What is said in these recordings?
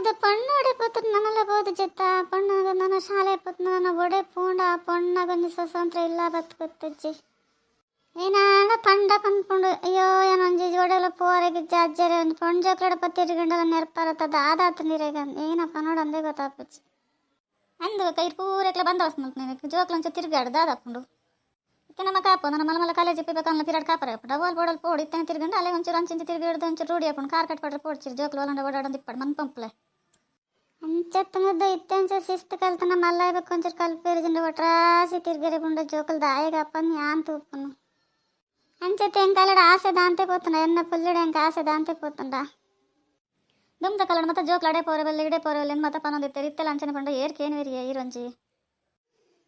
ಅದು ಪಣ್ಣೋಡೆ ಪತ್ರ ನನಲ್ಲ ಬೋದು ಜತ್ತ ಪಣ್ಣಾಗ ನನ್ನ ಶಾಲೆ ಪತ್ ನನ್ನ ಒಡೆ ಪೂಂಡ ಪಣ್ಣಾಗೊಂದು ಸ್ವತಂತ್ರ ಇಲ್ಲ ಬದುಕತ್ತಜ್ಜಿ ಏನಾಡ ಪಂಡ ಪಂದ್ಕೊಂಡು ಅಯ್ಯೋ ಏನೊಂಜಿ ಒಡೆಲ್ಲ ಪೋರೆಗೆ ಅಜ್ಜರೆ ಒಂದು ಪೊಂಜೋಕ್ಲಡ ಪತ್ತಿರಿ ಗಂಡಲ ನೆರಪಾರತ್ತದ ಆದಾತ ನೀರೇಗ ಏನಪ್ಪ ನೋಡು ಅಂದೇ ಗೊತ್ತಾಪಚ್ಚಿ ಅಂದು ಕೈ ಪೂರೆಕ್ಲ ಬಂದವಸ್ ನನಗೆ ಜೋಕ್ಲಂಚ ತಿರುಗಾಡ್ದು ಆದಾಪುಂಡು ಇತ್ತೆ ನಮ್ಮ ಕಾಪು ನನ್ನ ಮಲ ಕಾಲೇಜ್ ಬೇಕನ್ನ ತಿರುಗಾಡು ಕಾಪರ ಡಬಲ್ ಬೋಡಲ್ ಪೋಡು ಇತ್ತೇನೆ ತಿರ್ಗಂಡು ಅಲ್ಲೇ ಒಂಚೂರು ಅಂಚಿಂಚು ತಿರುಗಿಡ್ದು ಒಂಚೂರು ರೂಢಿ ಹಾಕೊಂಡು ಕಾರ್ ಕಟ್ಪಡ್ರೆ ಪೋಡ್ಚಿರಿ ಜೋಕ್ಲು ಒಲಂಡ ಓಡಾಡೋದು ಇಪ್ಪಡು ಮನ್ ಪಂಪ್ಲೆ ಅಂಚತ್ತ ಮುದ್ದ ಇತ್ತಂಚ ಶಿಸ್ತು ಕಲ್ತನ ಮಲ್ಲ ಬೇಕು ಒಂಚೂರು ಕಲ್ಪೇರಿಜಿಂಡು ಒಟ್ರಾಸಿ ತಿರ್ಗರಿ ಬುಂಡ ಜೋಕಲ್ ದಾಯಿಗ ಅಪ್ಪನ್ ಯಾನ್ ತೂಪನು ಅಂಚತ್ತೆ ಎಂಕಾಲಡ ಆಸೆ ದಾಂತೆ పోతుండ ఎన్న పుల్లడ ఎంక ఆసೆ ದಾಂತೆ పోతుండ ದುಮ್ದ ಕಲಡ ಮತ್ತೆ ಜೋಕ್ಲ ಅಡೆ ಪೋರೆ ಬಲ್ಲ ಇಡೆ ಪೋರೆ ಬಲ್ಲ ಮತ್ತೆ ಪನೊಂದಿತ್ತೆ ಇತ್ತೆಲ್ಲ ಅಂಚನೆ ಪಂಡ ಏರ್ಕೇನು ಇರಿಯ ಈರೊಂಜಿ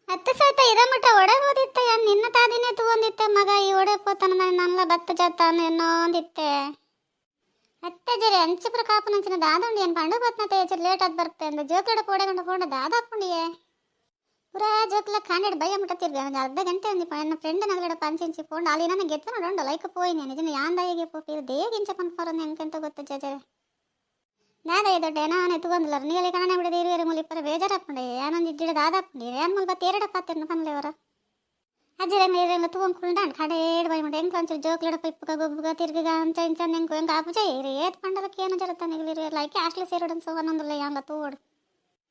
ಅತ್ತೆ ಸಹಿತ ಇರಮಟ ಒಡೆ ಹೋದಿತ್ತೆ ನಿನ್ನ ತಾದಿನೇ ತಗೊಂದಿತ್ತೆ ಮಗ ಈ ಒಡೆ ಪೋತನ ನನ್ನಲ್ಲ ಬತ್ತ ಜತ್ತಾನು ಎನ್ನೋಂದಿತ್ತೆ ಅತ್ತೆ ಜರಿ ಅಂಚಪುರ ಕಾಪುನಂಚಿನ ದಾದುಂಡಿ ಏನು ಪಂಡು ಬತ್ನತೆ ಹೆಚ್ಚು ಲೇಟ್ ಆದ್ ಬರ್ತೆ ಅಂದ ಜೋಕ್ಲಡ ಪೋಡೆಗಂಡ ಪೋಂಡ ದಾದಾಪುಂಡಿಯೇ ಪೂರಾ ಜೋಕ್ಲ ಕಾಂಡೆಡ್ ಭಯ ಮುಟ್ಟ ತಿರ್ಗ ಒಂದು ಅರ್ಧ ಗಂಟೆ ఉంది ನನ್ನ ಫ್ರೆಂಡ್ ನಗಲಡ ಪಂಚಿಂಚಿ ಪೋಂಡ ಅಲ್ಲಿ ನನಗೆ ಗೆತ್ತ ನೋಡೋಣ ಲೈಕ್ ಪೋಯಿನಿ ನಿಜನ ಯಾಂದಾಯಿಗೆ ಪೋಪಿ ದೇಗಿಂಚ ಪನ್ಪೋರನ್ನು ಹೆಂಗೆಂತ ಗೊತ್ತ ಜಜರೆ ದಾದಾಯಿ ದೊಡ್ಡ ನಾನು ಎತ್ಕೊಂದಿಲ್ಲ ನೀಲಿ ಕಣನೆ ಬಿಡದೆ ಇರುವೆರೆ ಮುಲಿಪ್ಪರ ಬೇಜಾರಾಪುಂಡೆ ಏನೊಂದು ಇದ್ದಿಡ ದಾದಾಪುಂಡಿ ಏನು ಮುಲ್ ಬತ್ತು ಎರಡ ಪಾತ್ರೆನ ಪನ್ಲೆವರ ಅಜ್ಜರೆ ಮೇರೆಲ್ಲ ತಗೊಂಡ್ಕೊಂಡು ಕಡೇಡ್ ಬೈ ಮಾಡಿ ಹೆಂಗೆ ಒಂಚೂರು ಜೋಕ್ಲಡ ಪೈಪ್ಗ ಗೊಬ್ಬಗ ತಿರ್ಗಿಗ ಅಂಚ ಇಂಚ ಹೆಂಗೆ ಆಪುಜ ಇರಿ ಏತ್ ಪಂಡಲಕ್ಕೆ ಏನೋ ಜರತ್ತ ನಿಗಲಿರು ಲೈಕ್ ಆಶ್ಲೆ ಸೇರೋಡನ್ ಸೊ ಅನ್ನೊಂದಿಲ್ಲ ಯಾಂಗ ತೋಡು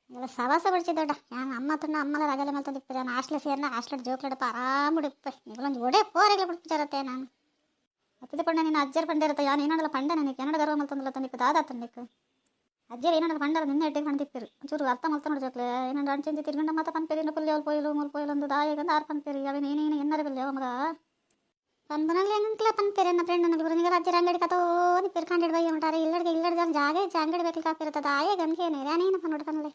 ఇలా సవాస పడిచేదోడ యాన్ అమ్మతున్న అమ్మల రగల మల్తో తిప్పి ನಾನು ಹಾಸ್ಟೆಲ್ ಸೇರ್ನ ಹಾಸ್ಟೆಲ್ ಜೋಕ್ಲಡ ಆರಾಮುಡಿಪ್ಪ ನಿಗಳೊಂದು ಒಡೆ ಪೋರೆಗಳ ಬಿಡ್ಪಿಚಾರತ್ತೆ ನಾನು ಅತ್ತಿದ ಪಂಡ ನೀನು ಅಜ್ಜರ್ ಪಂಡ ಇರುತ್ತೆ ಯಾನು ಏನಾಡಲ್ಲ ಪಂಡ ನನಗೆ ಏನಡ ಗರ್ವ ಮಲ್ತಂದಲ್ಲ ತಂದಿಪ್ಪ ದಾದ ತಂದಿಕ್ಕೆ ಅಜ್ಜರ್ ಏನಾಡ ಪಂಡರ ನಿನ್ನೆ ಎಡ್ಡೆ ಪಂಡ ತಿಪ್ಪಿರು ಒಂಚೂರು ಅರ್ಥ ಮಲ್ತ ನೋಡಿ ಜೋಕ್ಲೆ ಏನಾಡ ಅಂಚಿಂಚಿ ತಿರ್ಗಂಡ ಮತ್ತೆ ಪನ್ಪೇರಿನ ಪುಲ್ಲಿ ಅವಳು ಪೊಯ್ಲು ಮೂರು ಪೊಯ್ಲು ಒಂದು ದಾಯಿಗಂದು ಆರು ಪನ್ಪೇರಿ ಅವೇನು ಏನೇನು ಎನ್ನರ ಬಿಲ್ಲ ಯಾವ ಮಗ ಪಂದನಲ್ಲಿ ಹೆಂಗ್ಲ ಪನ್ಪೇರಿ ನನ್ನ ಫ್ರೆಂಡ್ ನನಗೆ ನಿಗರ ಅಜ್ಜರ ಅಂಗಡಿ ಕಥೋ ತಿಪ್ಪಿರು ಕಂಡಿಡ್ ಬೈ ಅಂಟಾರೆ ಇಲ್ಲಡ್ಗೆ ಜಾಗ ಇಚ್ಚ ಅಂಗಡಿ ಬೇಕಲ್ ಕಾಪಿರ್ತದ ಆಯೇ ಗಂಗೇನು ಏನೇನು ಪನ್ನೋಡು ಪನ್ನಲೆ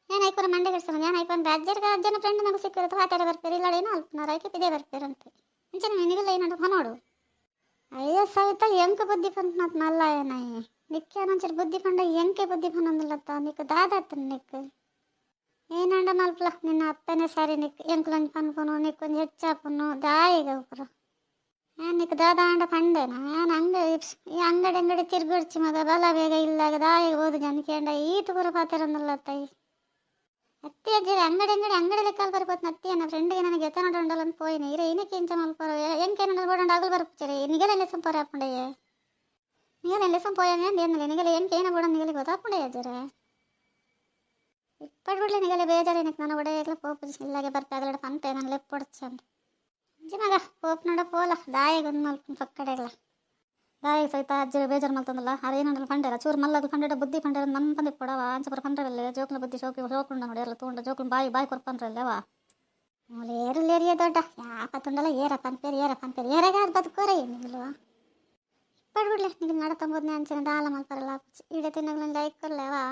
ಏನು ಐಪುರ ಮಂಡೆ ಗಿಡ್ಸೋಣ ಏನು ಐಪನ್ ಅಜ್ಜರ್ಗೆ ಅಜ್ಜನ ಫ್ರೆಂಡ್ ನನಗೆ ಸಿಕ್ಕಿರುತ್ತೆ ಆತರ ಬರ್ತೀರಿ ಇಲ್ಲಡೇನೋ ಅಲ್ಪನಾರ ಐಕೆ ಇದೇ ಬರ್ತೀರಂತೆ ಮುಂಚೆ ನಿನಗಿಲ್ಲ ಏನಂತ ನೋಡು ಅಯ್ಯೋ ಸವಿತ ಎಂಕ ಬುದ್ಧಿ ಪಂತ ಮತ್ತು ಮಲ್ಲ ಏನಾಯಿ ನಿಕ್ಕೆ ನಂಚರ್ ಬುದ್ಧಿ ಪಂಡ ಎಂಕೆ ಬುದ್ಧಿ ಪನ್ನೊಂದಿಲ್ಲತ್ತ ನಿಕ್ಕ ದಾದಾತ ನಿಕ್ಕ ಏನಂಡ ಮಲ್ಪಲ ನಿನ್ನ ಅಪ್ಪನೇ ಸರಿ ನಿಕ್ ಎಂಕ್ಲೊಂದು ಪನ್ಪನು ನಿಕ್ಕೊಂದು ಹೆಚ್ಚಾಪನು ದಾಯಿಗ ಉಪರ ಏನು ನಿಕ್ಕ ದಾದ ಅಂಡ ಪಂಡೇನ ಏನು ಈ ಅಂಗಡಿ ತಿರ್ಗಿಡ್ಚಿ ಮಗ ಬಲ ಬೇಗ ಇಲ್ಲಾಗ ದಾಯಿಗ ಓದು ಜನಕೇಂಡ ಈತ ಪುರ ಪಾತಿರಂದಿಲ್ಲತ್ತಾಯಿ ಅತ್ತಿ ಅಜ್ಜಿ ಅಂಗಡಿ ಲೆಕ್ಕಲ್ಲಿ ಬರ್ಬೋದು ಅತ್ತಿ ನನ್ನ ಫ್ರೆಂಡ್ಗೆ ನನಗೆ ಎತ್ತ ನೋಡೋಂಡಲ್ಲ ಅಂತ ಪೋಯಿನಿ ಇರ ಏನಕ್ಕೆ ಇಂಚ ಮಲ್ಪರ ಎಂಕೆ ನೋಡೋಂಡು ಆಗಲು ಬರ್ಪುಚ್ಚರಿ ನಿಗಲೆಲ್ಲ ಸಂಪೋರ ಹಾಕೊಂಡೆಯೇ ನಿಗಲೆಲ್ಲ ಸಂಪೋಯನೆ ಅಂದೇನಿಲ್ಲ ನಿಗಲೆ ಎಂಕೆ ಏನೋ ಬೋಡ ನಿಗಲಿ ಗೊತ್ತಾಕೊಂಡೆ ಅಜ್ಜರ ಇಪ್ಪಡ್ಬಿಡ್ಲಿ ನಿಗಲೆ ಬೇಜಾರು ಏನಕ್ಕೆ ನಾನು ಒಡೆಯಲ್ಲ ಪೋಪು ಇಲ್ಲಾಗೆ ಬರ್ಪೆ ಅದರಡೆ ಪಂಪೆ ನಾನು ಲೆಪ್ಪೊಡ್ಚ ಅಂತ ಅಜ್ಜಿ ಮಗ ಪೋಪ್ ನೋಡ ಪೋಲ ದಾಯಿಗೊಂದು ಮಲ್ಕೊಂಡು ಪಕ್ಕಡೆಲ್ಲ ದಾಯಿ ಸಹಿತ ಅಜ್ಜಿ ಬೇಜಾರು ಮಲ್ತಂದಲ್ಲ ಅದೇನಲ್ಲ ಪಂಡೇರ ಚೂರು ಮಲ್ಲದು ಪಂಡೇರ ಬುದ್ಧಿ ಪಂಡೇರ ನಮ್ಮ ಪಂದಿ ಕೊಡವ ಅಂಚಪುರ ಪಂಡ್ರಲ್ಲೇ ಜೋಕ್ಲ ಬುದ್ಧಿ ಶೋಕುಂಡ ನೋಡಿ ಎಲ್ಲ ತೊಗೊಂಡ ಜೋಕ್ಲ ಬಾಯಿ ಕೊರ್ಪಂದ್ರಲ್ಲವ ಏರಿಯ ದೊಡ್ಡ ಯಾಪ ತುಂಡಲ್ಲ ಏರ ಪಂಪೇರಿ ಏರಾಗ ಬದುಕೋರ ಏನಿಲ್ವ ಪಡ್ಬಿಡ್ಲಿ ನಿಮಗೆ ನಡ ತಂಬೋದ್ನೆ ಅಂಚಿನ ದಾಲ ಮಲ್ಪರಲ್ಲ ಇಡೆ ತಿನ್ನಗ್ಲ ಲೈಕ್ ಕೊರ್ಲೇವಾ